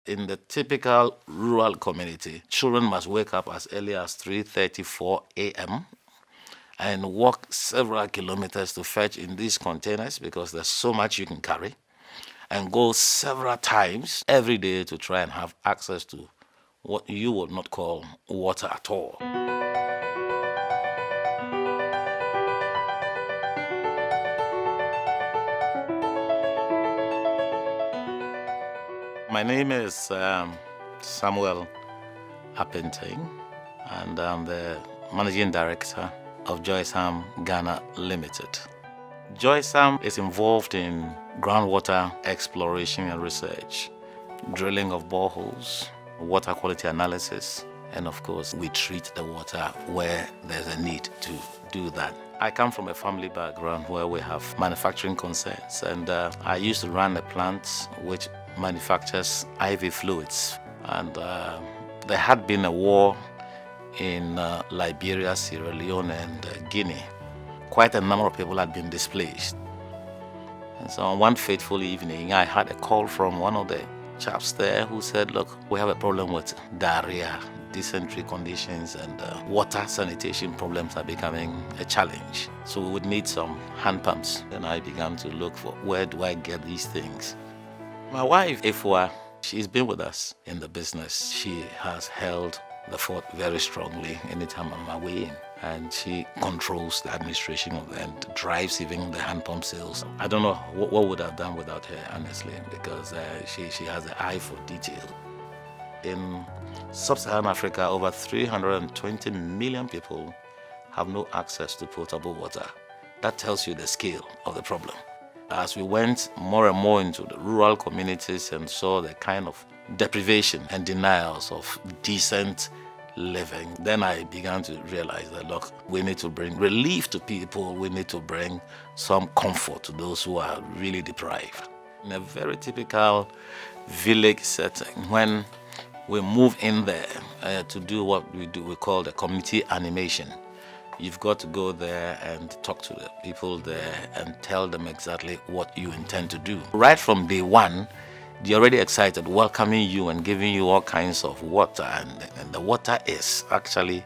In the typical rural community, children must wake up as early as 3:34 a.m. and walk several kilometers to fetch in these containers because there's so much you can carry, and go several times every day to try and have access to what you would not call water at all. My name is Samuel Appenteng, and I'm the Managing Director of Joissam Ghana Limited. Joissam is involved in groundwater exploration and research, drilling of boreholes, water quality analysis, and of course, we treat the water where there's a need to do that. I come from a family background where we have manufacturing concerns, and I used to run a plant which manufactures IV fluids. And there had been a war in Liberia, Sierra Leone, and Guinea. Quite a number of people had been displaced. And so on one fateful evening, I had a call from one of the chaps there who said, look, we have a problem with diarrhea, dysentery conditions, and water sanitation problems are becoming a challenge. So we would need some hand pumps. And I began to look for where do I get these things. My wife, Ifwa, she's been with us in the business. She has held the fort very strongly anytime I'm away in. And she controls the administration of and drives even the hand pump sales. I don't know what would I have done without her, honestly, because she has an eye for detail. In sub-Saharan Africa, over 320 million people have no access to potable water. That tells you the scale of the problem. As we went more and more into the rural communities and saw the kind of deprivation and denials of decent living, then I began to realize that, look, we need to bring relief to people, we need to bring some comfort to those who are really deprived. In a very typical village setting, when we move in there to do what we do, we call the community animation. You've got to go there and talk to the people there and tell them exactly what you intend to do. Right from day one, they're already excited, welcoming you and giving you all kinds of water. And the water is actually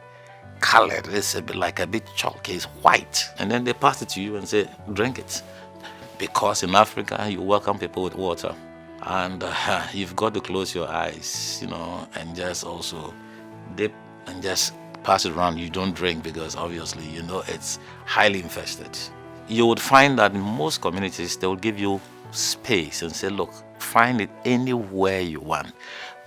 colored. It's a bit like a bit chalky, it's white. And then they pass it to you and say, drink it. Because in Africa, you welcome people with water. And you've got to close your eyes, and just also dip and just pass it around. You don't drink because obviously it's highly infested. You would find that in most communities they will give you space and say, look, find it anywhere you want.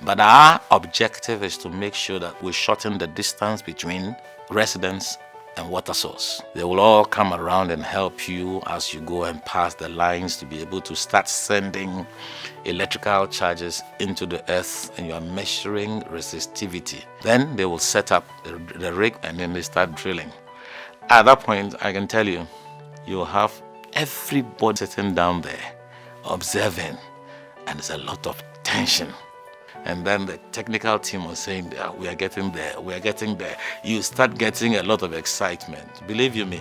But our objective is to make sure that we shorten the distance between residents and water source. They will all come around and help you as you go and pass the lines to be able to start sending electrical charges into the earth, and you are measuring resistivity. Then they will set up the rig and then they start drilling. At that point, I can tell you, you'll have everybody sitting down there observing, and there's a lot of tension. And then the technical team was saying, we are getting there, we are getting there. You start getting a lot of excitement. Believe you me,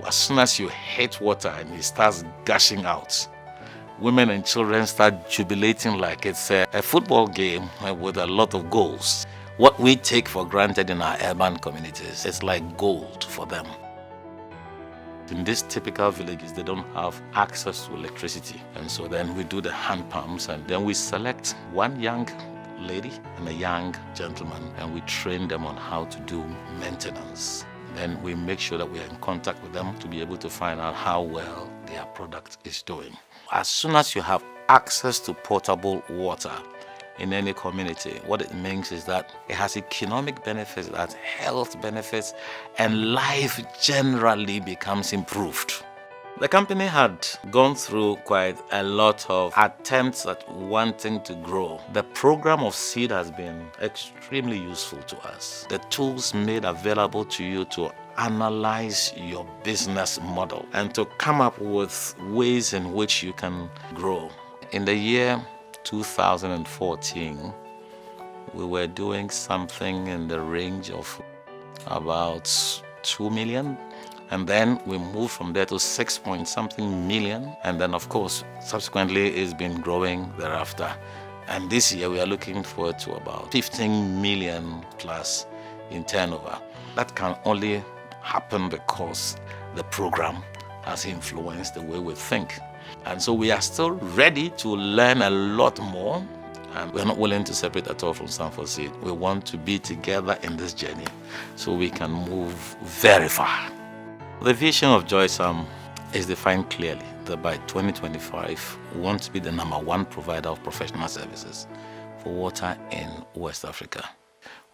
as soon as you hit water and it starts gushing out, women and children start jubilating like it's a football game with a lot of goals. What we take for granted in our urban communities is like gold for them. In these typical villages, they don't have access to electricity. And so then we do the hand pumps, and then we select one young lady and a young gentleman, and we train them on how to do maintenance. Then we make sure that we are in contact with them to be able to find out how well their product is doing. As soon as you have access to potable water in any community, what it means is that it has economic benefits, it has health benefits, and life generally becomes improved. The company had gone through quite a lot of attempts at wanting to grow. The program of seed has been extremely useful to us. The tools made available to you to analyze your business model and to come up with ways in which you can grow. In the year 2014, we were doing something in the range of about 2 million. And then we moved from there to 6 point something million. And then, of course, subsequently it's been growing thereafter. And this year we are looking forward to about 15 million plus in turnover. That can only happen because the program has influenced the way we think. And so we are still ready to learn a lot more, and we're not willing to separate at all from Stanford Seed. We want to be together in this journey so we can move very far. The vision of Joissam is defined clearly that by 2025, we want to be the #1 provider of professional services for water in West Africa.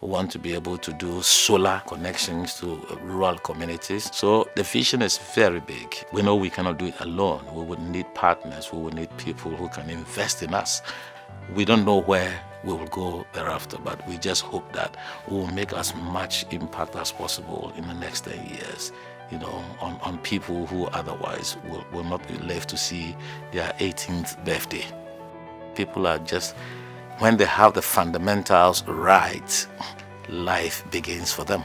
We want to be able to do solar connections to rural communities. So the vision is very big. We know we cannot do it alone. We would need partners. We would need people who can invest in us. We don't know where we will go thereafter, but we just hope that we will make as much impact as possible in the next 10 years, on people who otherwise will not be left to see their 18th birthday. People are just, when they have the fundamentals right, life begins for them.